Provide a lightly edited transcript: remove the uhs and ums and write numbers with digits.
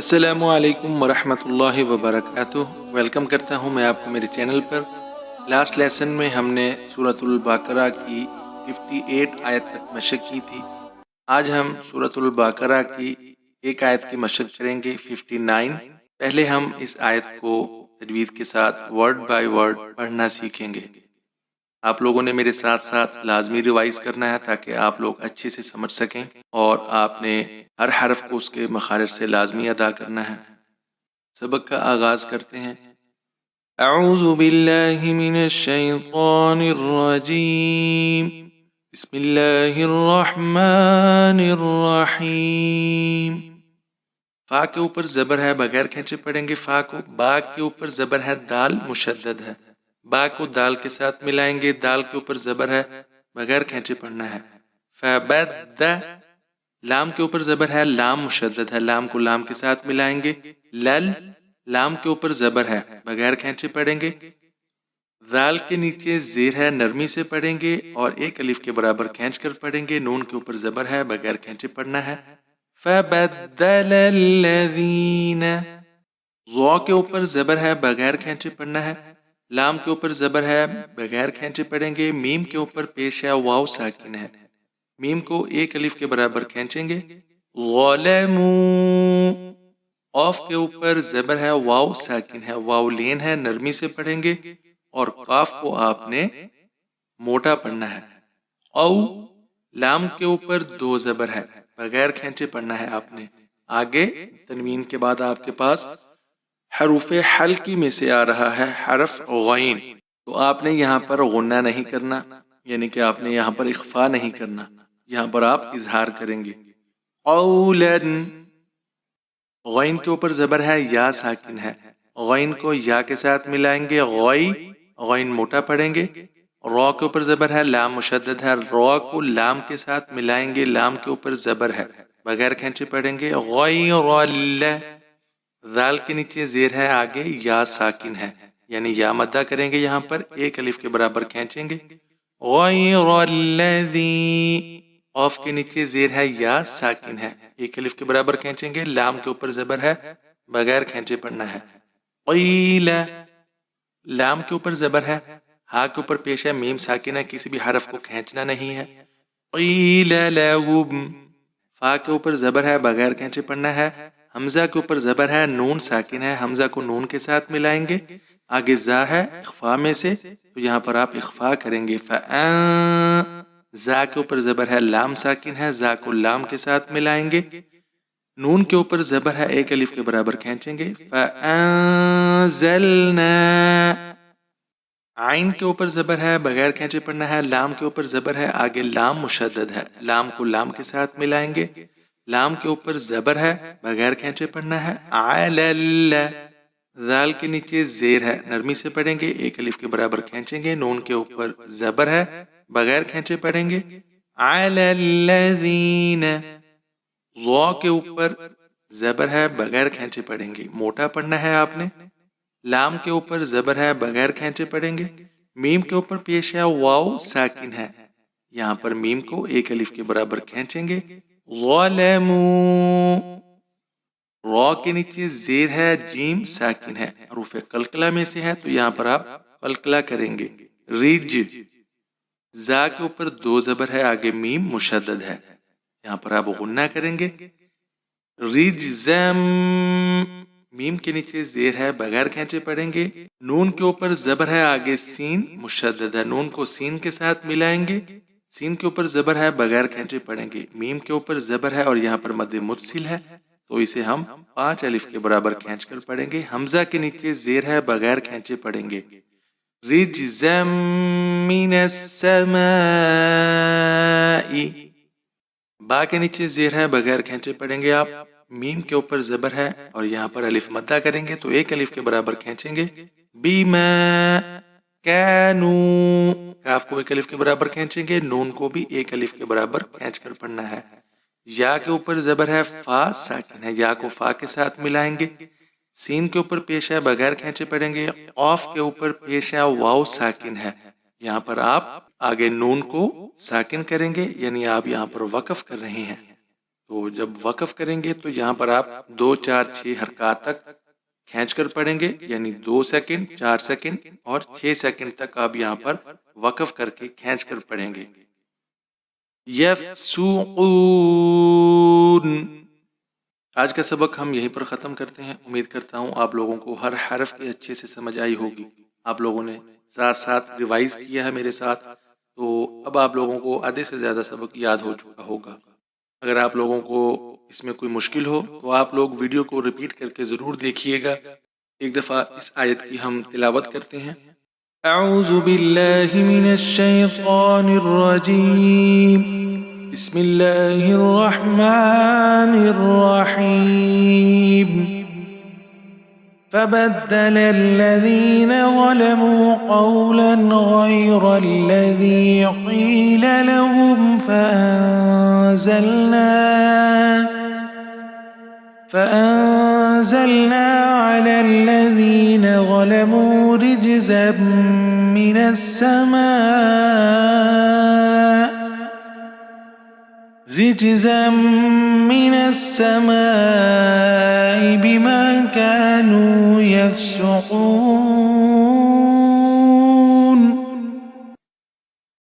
السلام علیکم ورحمۃ اللہ وبرکاتہ۔ ویلکم کرتا ہوں میں آپ کو میرے چینل پر۔ لاسٹ لیسن میں ہم نے سورۃ البقرہ کی 58 آیت تک مشق کی تھی۔ آج ہم سورۃ البقرہ کی ایک آیت کی مشق کریں گے 59۔ پہلے ہم اس آیت کو تجوید کے ساتھ ورڈ بائی ورڈ پڑھنا سیکھیں گے۔ آپ لوگوں نے میرے ساتھ ساتھ لازمی ریوائز کرنا ہے تاکہ آپ لوگ اچھے سے سمجھ سکیں، اور آپ نے ہر حرف کو اس کے مخارج سے لازمی ادا کرنا ہے۔ سبق کا آغاز کرتے ہیں۔ اعوذ باللہ من الشیطان الرجیم، بسم اللہ الرحمن الرحیم۔ فا کے اوپر زبر ہے، بغیر کھینچے پڑھیں گے فا کو۔ با کے اوپر زبر ہے، دال مشدد ہے، با کو دال کے ساتھ ملائیں گے، دال کے اوپر زبر ہے، بغیر کھینچے پڑھنا ہے۔ فبد، لام کے اوپر زبر ہے، لام مشدد ہے، لام کو لام کے ساتھ ملائیں گے۔ لل، لام کے اوپر زبر ہے، بغیر کھینچے پڑھیں گے۔ ذال کے نیچے زیر ہے، نرمی سے پڑھیں گے اور ایک الف کے برابر کھینچ کر پڑھیں گے۔ نون کے اوپر زبر ہے، بغیر کھینچے پڑھنا ہے۔ فبدل الذین، ضو کے اوپر زبر ہے، بغیر کھینچے پڑھنا ہے۔ لام کے اوپر زبر ہے، بغیر کھینچے پڑھیں گے۔ میم کے اوپر پیش ہے، واو ساکن ہے، میم کو ایک الف کے برابر کھینچیں گے۔ ظلموا، قاف کے اوپر زبر ہے، واو ساکن ہے، واو لین ہے، نرمی سے پڑھیں گے اور قاف کو آپ نے موٹا پڑھنا ہے۔ او، لام کے اوپر دو زبر ہے، بغیر کھینچے پڑھنا ہے آپ نے۔ آگے تنوین کے بعد آپ کے پاس حروف حلقی میں سے آ رہا ہے حرف غین، تو آپ نے یہاں پر غنہ نہیں کرنا، یعنی کہ آپ نے یہاں پر اخفا نہیں کرنا، یہاں پر آپ اظہار کریں گے۔ قولاً، غین کے اوپر زبر ہے، یا ساکن ہے، غین کو یا کے ساتھ ملائیں گے، غوئی، غین موٹا پڑھیں گے۔ را کے اوپر زبر ہے، لام مشدد ہے، را کو لام کے ساتھ ملائیں گے، لام کے اوپر زبر ہے، بغیر کھینچے پڑھیں گے۔ غیر اللہ، ذال کے نیچے زیر ہے، آگے یا ساکن ہے، یعنی یا مدہ کریں گے، یہاں پر ایک الف کے برابر کھینچیں گے۔ غیر الذی، قاف کے نیچے زیر ہے، یا ساکن ہے، ایک الف کے برابر کھینچیں گے۔ لام کے اوپر زبر ہے، بغیر کھینچے پڑھنا ہے۔ قیل، لام کے اوپر زبر ہے، ہا کے اوپر پیش ہے، میم ساکن ہے، کسی بھی حرف کو کھینچنا نہیں ہے۔ قیل لہم، فا کے اوپر زبر ہے، بغیر کھینچے پڑھنا ہے۔ حمزہ کے اوپر زبر ہے، نون ساکن ہے، حمزہ کو نون کے ساتھ ملائیں گے۔ آگے زا ہے اخفا میں سے، تو یہاں پر آپ اخفا کریں گے۔ زا کے اوپر زبر ہے، لام ساکن ہے، زا کو لام کے ساتھ ملائیں گے۔ نون کے اوپر زبر ہے، ایک الف کے برابر کھینچیں گے۔ فَأَنزَلْنَا، عین کے اوپر زبر ہے، بغیر کھینچے پڑھنا ہے۔ لام کے اوپر زبر ہے، آگے لام مشدد ہے، لام کو لام کے ساتھ ملائیں گے۔ لام کے اوپر زبر ہے، بغیر کھینچے پڑھنا ہے۔ عَلَلَّ، ذال کے نیچے زیر ہے، نرمی سے پڑھیں گے، ایک الف کے برابر کھینچیں گے۔ نون کے اوپر زبر ہے، بغیر کھینچے پڑھیں گے۔ عَلَى الَّذِينَ، ضا کے اوپر زبر ہے، بغیر کھینچے پڑھیں گے، موٹا پڑھنا ہے آپ نے۔ لام کے اوپر زبر ہے، بغیر کھینچے پڑھیں گے۔ میم کے اوپر پیش ہے، واو ساکن ہے، یہاں پر میم کو ایک الف کے برابر کھینچیں گے۔ ظلموا، را کے نیچے زیر ہے، جیم ساکن ہے، حروف قلقلہ میں سے ہے، تو یہاں پر آپ قلقلہ کریں گے۔ رج، زا کے اوپر دو زبر ہے، آگے میم مشدد ہے، یہاں پر آپ غنہ کریں گے۔ رجزم، میم کے نیچے زیر ہے، بغیر کھینچے پڑھیں گے۔ نون کے اوپر زبر ہے، آگے سین مشدد ہے، نون کو سین کے ساتھ ملائیں گے۔ سین کے اوپر زبر ہے، بغیر کھینچے پڑھیں گے۔ میم کے اوپر زبر ہے اور یہاں پر مد متصل ہے، تو اسے ہم 5 الف کے برابر کھینچ کر پڑھیں گے۔ حمزہ کے نیچے زیر ہے، بغیر کھینچے پڑھیں گے۔ رجزم من السماء، با کے نیچے زیر ہے، بغیر کھینچے پڑھیں گے آپ۔ میم کے اوپر زبر ہے اور یہاں پر الف مدہ کریں گے، تو ایک الف کے برابر کھینچیں گے۔ بما کانوا، کاف کو ایک الف کے برابر کھینچیں گے، نون کو بھی ایک الف کے برابر کھینچ کر پڑھنا ہے۔ یا کے اوپر زبر ہے، فا ساکن ہے، یا کو فا کے ساتھ ملائیں گے۔ سین کے اوپر پیش ہے، بغیر کھینچے پڑھیں گے۔ قاف کے اوپر پیش ہے، واو ساکن ہے، یہاں پر آپ آگے نون کو ساکن کریں گے، یعنی آپ یہاں پر وقف کر رہے ہیں، تو جب وقف کریں گے تو یہاں پر آپ 2 4 6 حرکات تک کھینچ کر پڑھیں گے، یعنی 2 سیکنڈ، 4 سیکنڈ اور 6 سیکنڈ تک آپ یہاں پر وقف کر کے کھینچ کر پڑھیں گے۔ یفسقون۔ آج کا سبق ہم یہیں پر ختم کرتے ہیں۔ امید کرتا ہوں آپ لوگوں کو ہر حرف کی اچھے سے سمجھ آئی ہوگی۔ آپ لوگوں نے ساتھ ساتھ ریوائز کیا ہے میرے ساتھ، تو اب آپ لوگوں کو آدھے سے زیادہ سبق یاد ہو چکا ہوگا۔ اگر آپ لوگوں کو اس میں کوئی مشکل ہو تو آپ لوگ ویڈیو کو ریپیٹ کر کے ضرور دیکھیے گا۔ ایک دفعہ اس آیت کی ہم تلاوت کرتے ہیں۔ اعوذ باللہ من الشیطان الرجیم، بسم اللہ الرحمن الرحیم۔ فبدل الذين ظلموا قولا غير الذي قيل لهم فأنزلنا على الذين ظلموا رجزا من السماء بما كانوا يفسقون۔